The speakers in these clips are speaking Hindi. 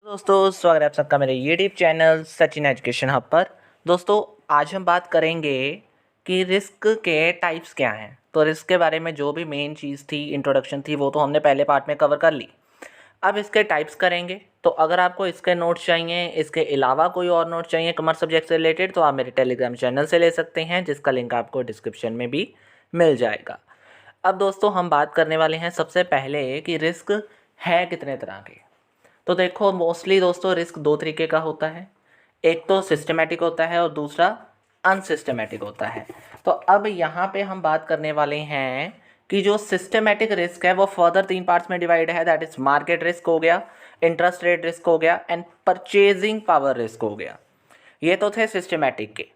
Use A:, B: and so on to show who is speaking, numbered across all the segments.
A: दोस्तों स्वागत है आप सबका मेरे YouTube channel Sachin education hub पर। दोस्तों आज हम बात करेंगे कि रिस्क के टाइप्स क्या हैं। तो रिस्क के बारे में जो भी मेन चीज़ थी, इंट्रोडक्शन थी, वो तो हमने पहले पार्ट में कवर कर ली। अब इसके टाइप्स करेंगे। तो अगर आपको इसके नोट्स चाहिए, इसके अलावा कोई और नोट्स चाहिए कॉमर्स सब्जेक्ट से रिलेटेड, तो आप मेरे टेलीग्राम चैनल से ले सकते हैं, जिसका लिंक आपको डिस्क्रिप्शन में भी मिल जाएगा। अब दोस्तों हम बात करने वाले हैं सबसे पहले कि रिस्क है कितने तरह के। तो देखो मोस्टली दोस्तों रिस्क दो तरीके का होता है, एक तो सिस्टमेटिक होता है और दूसरा अनसिस्टमेटिक होता है। तो अब यहाँ पे हम बात करने वाले हैं कि जो सिस्टमेटिक रिस्क है वो फर्दर तीन पार्ट्स में डिवाइड है। दैट इज मार्केट रिस्क हो गया, इंटरेस्ट रेट रिस्क हो गया एंड परचेजिंग पावर रिस्क हो गया। ये तो थे सिस्टमेटिक के।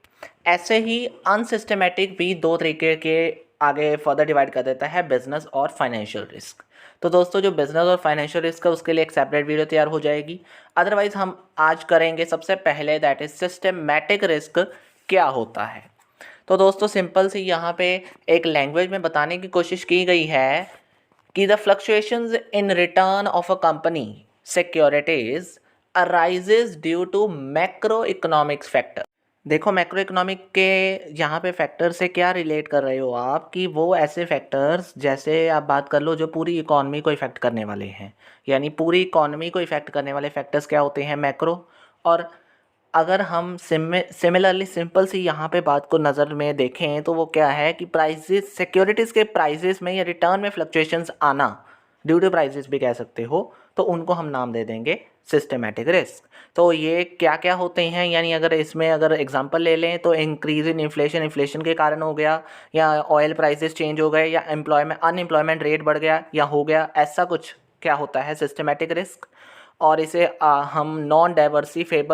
A: ऐसे ही अनसिस्टमेटिक भी दो तरीके के आगे फर्दर डिवाइड कर देता है, बिजनेस और फाइनेंशियल रिस्क। तो दोस्तों जो बिजनेस और फाइनेंशियल रिस्क है उसके लिए एक सेपरेट वीडियो तैयार हो जाएगी। अदरवाइज हम आज करेंगे सबसे पहले दैट इज सिस्टमैटिक रिस्क क्या होता है। तो दोस्तों सिंपल सी यहाँ पे एक लैंग्वेज में बताने की कोशिश की गई है कि the fluctuations in return of a company securities arises due to macro economics factor. देखो मैक्रो इकोनॉमिक के यहाँ पे फैक्टर से क्या रिलेट कर रहे हो आप कि वो ऐसे फैक्टर्स, जैसे आप बात कर लो जो पूरी इकॉनमी को इफ़ेक्ट करने वाले हैं, यानी पूरी इकॉनमी को इफ़ेक्ट करने वाले फैक्टर्स क्या होते हैं, मैक्रो। और अगर हम सिमिलरली सिंपल सी यहाँ पे बात को नज़र में देखें तो वो क्या है कि प्राइजेस, सिक्योरिटीज़ के प्राइजेस में या रिटर्न में फ्लक्चुएशंस आना, ड्यू टू प्राइजेस भी कह सकते हो, तो उनको हम नाम दे देंगे सिस्टमेटिक रिस्क। तो ये क्या क्या होते हैं, यानी अगर इसमें अगर एग्जांपल ले लें तो इंक्रीज इन इन्फ्लेशन, इन्फ्लेशन के कारण हो गया, या ऑयल प्राइसेस चेंज हो गए, या अनएम्प्लॉयमेंट रेट बढ़ गया या हो गया, ऐसा कुछ क्या होता है सिस्टमेटिक रिस्क। और इसे हम नॉन डाइवर्सिफिएबल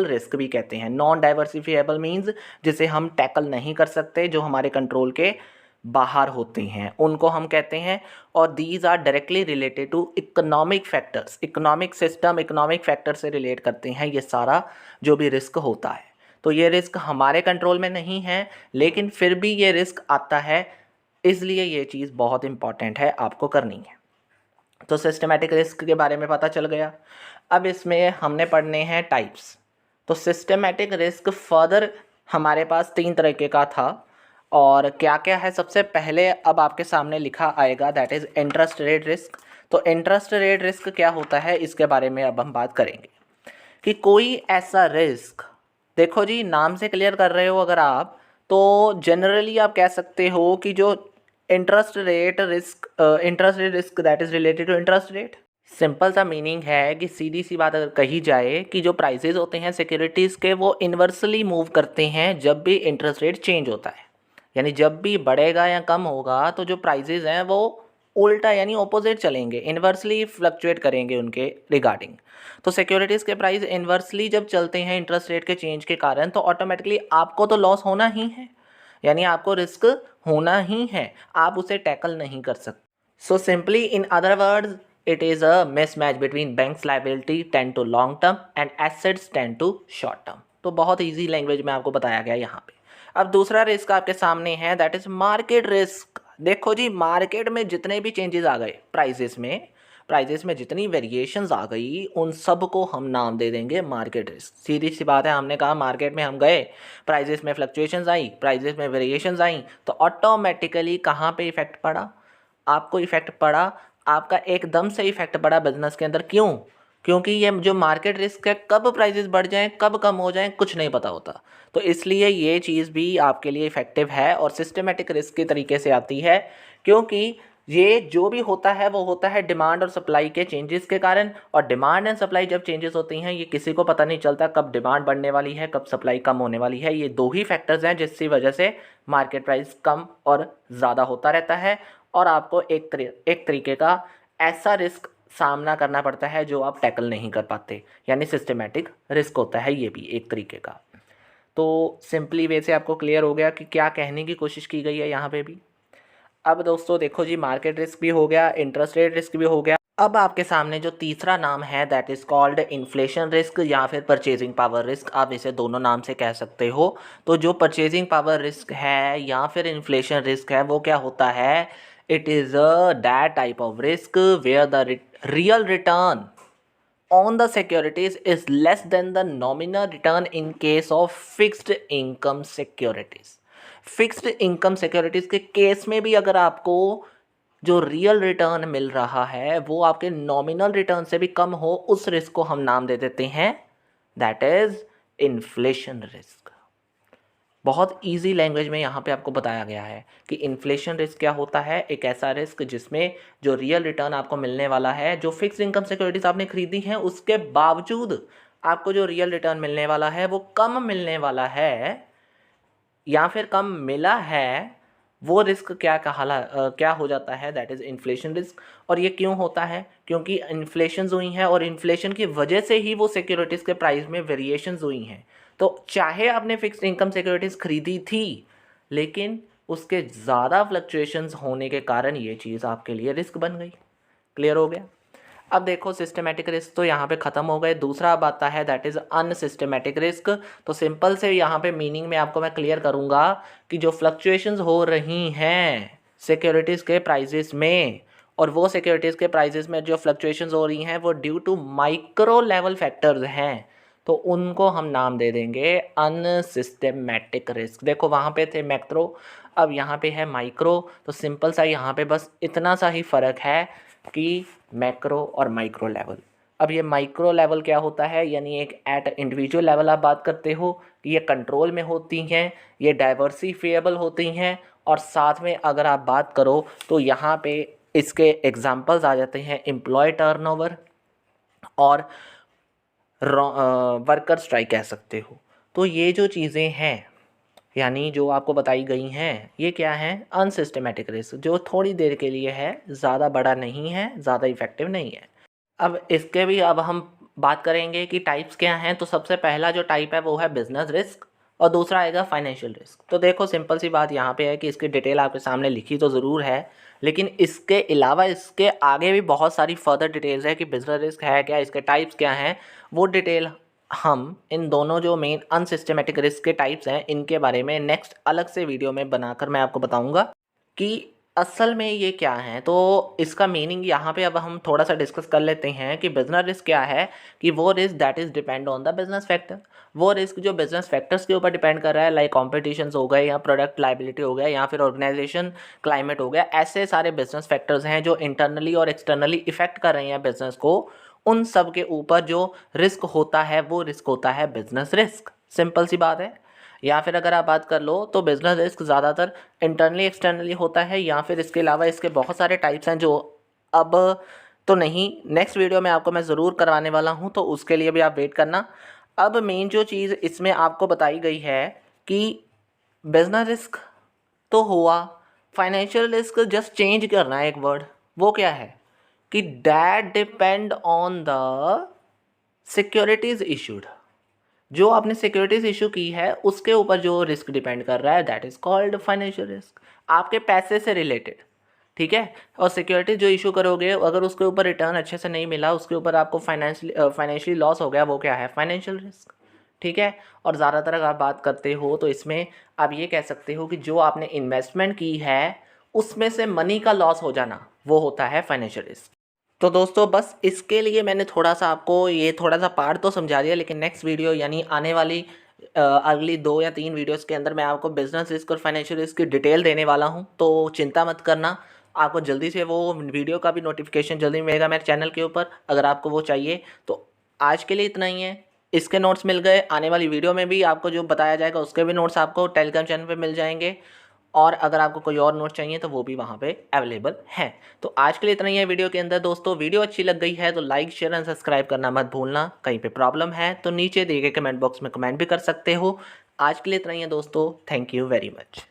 A: रिस्क भी कहते हैं। नॉन डाइवर्सिफिएबल मीन्स जिसे हम टैकल नहीं कर सकते, जो हमारे कंट्रोल के बाहर होते हैं, उनको हम कहते हैं। और these are directly related to economic factors, economic system, economic factor से रिलेट करते हैं ये सारा जो भी रिस्क होता है। तो ये रिस्क हमारे कंट्रोल में नहीं है, लेकिन फिर भी ये रिस्क आता है, इसलिए ये चीज़ बहुत इंपॉर्टेंट है, आपको करनी है। तो सिस्टमेटिक रिस्क के बारे में पता चल गया। अब इसमें हमने पढ़ने हैं टाइप्स। तो सिस्टमेटिक रिस्क फर्दर हमारे पास तीन तरीके का था, और क्या क्या है सबसे पहले अब आपके सामने लिखा आएगा, that is interest rate risk. तो इंटरेस्ट रेट रिस्क क्या होता है इसके बारे में अब हम बात करेंगे कि कोई ऐसा रिस्क, देखो जी नाम से क्लियर कर रहे हो अगर आप, तो जनरली आप कह सकते हो कि जो interest rate risk that is related to interest rate. Simple सा मीनिंग है कि सीधी सी बात अगर कही जाए कि जो प्राइसेस होते हैं सिक्योरिटीज़ के, वो इन्वर्सली मूव करते हैं जब भी इंटरेस्ट रेट चेंज होता है। यानी जब भी बढ़ेगा या कम होगा तो जो प्राइसेस हैं वो उल्टा यानी ऑपोजिट चलेंगे, इन्वर्सली फ्लक्चुएट करेंगे उनके रिगार्डिंग। तो सिक्योरिटीज़ के प्राइस इन्वर्सली जब चलते हैं इंटरेस्ट रेट के चेंज के कारण, तो ऑटोमेटिकली आपको तो लॉस होना ही है, यानी आपको रिस्क होना ही है, आप उसे टैकल नहीं कर सकते। So simply in other words it is a mismatch between banks liability tend to long term and assets tend to short term. तो बहुत ईजी लैंग्वेज में आपको बताया गया यहाँ पे। अब दूसरा रिस्क आपके सामने है, दैट इज मार्केट रिस्क। देखो जी मार्केट में जितने भी चेंजेस आ गए प्राइजेस में जितनी वेरिएशंस आ गई, उन सब को हम नाम दे देंगे मार्केट रिस्क। सीधी सी बात है, हमने कहा मार्केट में हम गए, प्राइजेस में फ्लक्चुएशंस आई, प्राइजेस में वेरिएशंस आई, तो ऑटोमेटिकली कहाँ पे इफेक्ट पड़ा, आपको इफेक्ट पड़ा, आपका एकदम से इफेक्ट पड़ा बिजनेस के अंदर। क्यों? क्योंकि ये जो मार्केट रिस्क है, कब प्राइजेस बढ़ जाएं कब कम हो जाएं कुछ नहीं पता होता। तो इसलिए ये चीज़ भी आपके लिए इफेक्टिव है और सिस्टमेटिक रिस्क के तरीके से आती है, क्योंकि ये जो भी होता है वो होता है डिमांड और सप्लाई के चेंजेस के कारण। और डिमांड एंड सप्लाई जब चेंजेस होती हैं, ये किसी को पता नहीं चलता कब डिमांड बढ़ने वाली है कब सप्लाई कम होने वाली है। ये दो ही फैक्टर्स हैं जिसकी वजह से मार्केट प्राइस कम और ज़्यादा होता रहता है, और आपको एक तरीके का ऐसा रिस्क सामना करना पड़ता है जो आप टैकल नहीं कर पाते, यानी सिस्टमेटिक रिस्क होता है ये भी एक तरीके का। तो सिंपली वे से आपको क्लियर हो गया कि क्या कहने की कोशिश की गई है यहाँ पे भी। अब दोस्तों देखो जी मार्केट रिस्क भी हो गया, इंटरेस्ट रेट रिस्क भी हो गया। अब आपके सामने जो तीसरा नाम है that is called inflation risk या फिर परचेजिंग पावर रिस्क, आप इसे दोनों नाम से कह सकते हो। तो जो परचेजिंग पावर रिस्क है या फिर इन्फ्लेशन रिस्क है वो क्या होता है, it is a that type of risk where the real return on the securities is less than the nominal return in case of fixed income securities. Fixed income securities के केस में भी अगर आपको जो रियल रिटर्न मिल रहा है वो आपके नॉमिनल रिटर्न से भी कम हो, उस रिस्क को हम नाम दे देते हैं दैट इज इन्फ्लेशन रिस्क। बहुत इजी लैंग्वेज में यहाँ पे आपको बताया गया है कि इन्फ्लेशन रिस्क क्या होता है। एक ऐसा रिस्क जिसमें जो रियल रिटर्न आपको मिलने वाला है, जो फिक्स इनकम सिक्योरिटीज आपने खरीदी हैं उसके बावजूद आपको जो रियल रिटर्न मिलने वाला है वो कम मिलने वाला है या फिर कम मिला है, वो रिस्क क्या हो जाता है, दैट इज़ इन्फ्लेशन रिस्क। और ये क्यों होता है? क्योंकि इन्फ्लेशन हुई है और इन्फ्लेशन की वजह से ही वो सिक्योरिटीज़ के प्राइस में वेरिएशंस हुई हैं। तो चाहे आपने फिक्स्ड इनकम सिक्योरिटीज़ खरीदी थी, लेकिन उसके ज़्यादा फ्लक्चुएशंस होने के कारण ये चीज़ आपके लिए रिस्क बन गई। क्लियर हो गया? अब देखो सिस्टमेटिक रिस्क तो यहाँ पे ख़त्म हो गए। दूसरा अब आता है दैट इज़ अनसिस्टमेटिक रिस्क। तो सिंपल से यहाँ पे मीनिंग में आपको मैं क्लियर करूँगा कि जो फ्लक्चुएशंस हो रही हैं सिक्योरिटीज़ के प्राइजेस में, और वो सिक्योरिटीज़ के प्राइजेस में जो फ्लक्चुएशंस हो रही हैं वो due to micro level factors हैं, तो उनको हम नाम दे देंगे अनसिस्टमेटिक रिस्क। देखो वहाँ पे थे मैक्रो, अब यहाँ पे है माइक्रो। तो सिंपल सा यहाँ पे बस इतना सा ही फ़र्क है कि मैक्रो और माइक्रो लेवल। अब ये माइक्रो लेवल क्या होता है, यानी एक एट इंडिविजुअल लेवल आप बात करते हो कि ये कंट्रोल में होती हैं, ये डाइवर्सिफिएबल होती हैं, और साथ में अगर आप बात करो तो यहाँ पे इसके एग्जांपल्स आ जाते हैं एम्प्लॉय टर्नओवर और वर्कर स्ट्राइक कह सकते हो। तो ये जो चीज़ें हैं यानी जो आपको बताई गई हैं ये क्या है, अनसिस्टमेटिक रिस्क, जो थोड़ी देर के लिए है, ज़्यादा बड़ा नहीं है, ज़्यादा इफेक्टिव नहीं है। अब इसके भी अब हम बात करेंगे कि टाइप्स क्या हैं। तो सबसे पहला जो टाइप है वो है बिजनेस रिस्क और दूसरा आएगा फाइनेंशियल रिस्क। तो देखो सिंपल सी बात यहाँ पे है कि इसकी डिटेल आपके सामने लिखी तो ज़रूर है, लेकिन इसके अलावा इसके आगे भी बहुत सारी फर्दर डिटेल्स है कि बिजनेस रिस्क है क्या, इसके टाइप्स क्या हैं। वो डिटेल हम इन दोनों जो मेन अनसिस्टमेटिक रिस्क के टाइप्स हैं इनके बारे में नेक्स्ट अलग से वीडियो में बनाकर मैं आपको बताऊंगा कि असल में ये क्या है। तो इसका मीनिंग यहाँ पे अब हम थोड़ा सा डिस्कस कर लेते हैं कि बिजनेस रिस्क क्या है। कि वो risk that is depend on the business factor, वो रिस्क जो बिजनेस फैक्टर्स के ऊपर डिपेंड कर रहा है, लाइक कॉम्पिटिशन हो गए या प्रोडक्ट लाइबिलिटी हो गया या फिर ऑर्गेनाइजेशन क्लाइमेट हो गया। ऐसे सारे बिजनेस फैक्टर्स हैं जो इंटरनली और एक्सटर्नली इफेक्ट कर रहे हैं बिजनेस को, उन सब के ऊपर जो रिस्क होता है वो रिस्क होता है बिजनेस रिस्क। सिंपल सी बात है। या फिर अगर आप बात कर लो तो बिजनेस रिस्क ज़्यादातर इंटरनली एक्सटर्नली होता है, या फिर इसके अलावा इसके बहुत सारे टाइप्स हैं जो अब तो नहीं, नेक्स्ट वीडियो में आपको मैं ज़रूर करवाने वाला हूं, तो उसके लिए भी आप वेट करना। अब मेन जो चीज़ इसमें आपको बताई गई है कि बिजनेस रिस्क तो हुआ, फाइनेंशियल रिस्क जस्ट चेंज करना है एक वर्ड, वो क्या है कि that depend on the securities issued. जो आपने सिक्योरिटीज इशू की है उसके ऊपर जो रिस्क डिपेंड कर रहा है that is called financial risk, आपके पैसे से रिलेटेड। ठीक है, और सिक्योरिटी जो इशू करोगे अगर उसके ऊपर रिटर्न अच्छे से नहीं मिला, उसके ऊपर आपको फाइनेंशियली लॉस हो गया, वो क्या है, फाइनेंशियल रिस्क। ठीक है, और ज़्यादातर अगर आप बात करते हो तो इसमें आप ये कह सकते हो कि जो आपने इन्वेस्टमेंट की है उसमें से मनी का लॉस हो जाना वो होता है फाइनेंशियल रिस्क। तो दोस्तों बस इसके लिए मैंने थोड़ा सा आपको ये थोड़ा सा पार्ट तो समझा दिया, लेकिन नेक्स्ट वीडियो यानी आने वाली अगली 2 या 3 वीडियोस के अंदर मैं आपको बिजनेस रिस्क और फाइनेंशियल रिस्क की डिटेल देने वाला हूं। तो चिंता मत करना, आपको जल्दी से वो वीडियो का भी नोटिफिकेशन जल्दी मिलेगा मेरे चैनल के ऊपर, अगर आपको वो चाहिए। तो आज के लिए इतना ही है। इसके नोट्स मिल गए, आने वाली वीडियो में भी आपको जो बताया जाएगा उसके भी नोट्स आपको टेलीग्राम चैनल पर मिल जाएंगे, और अगर आपको कोई और नोट चाहिए तो वो भी वहाँ पे अवेलेबल है। तो आज के लिए इतना ही है वीडियो के अंदर। दोस्तों वीडियो अच्छी लग गई है तो लाइक शेयर एंड सब्सक्राइब करना मत भूलना। कहीं पे प्रॉब्लम है तो नीचे दिए गए कमेंट बॉक्स में कमेंट भी कर सकते हो। आज के लिए इतना ही है दोस्तों, थैंक यू वेरी मच।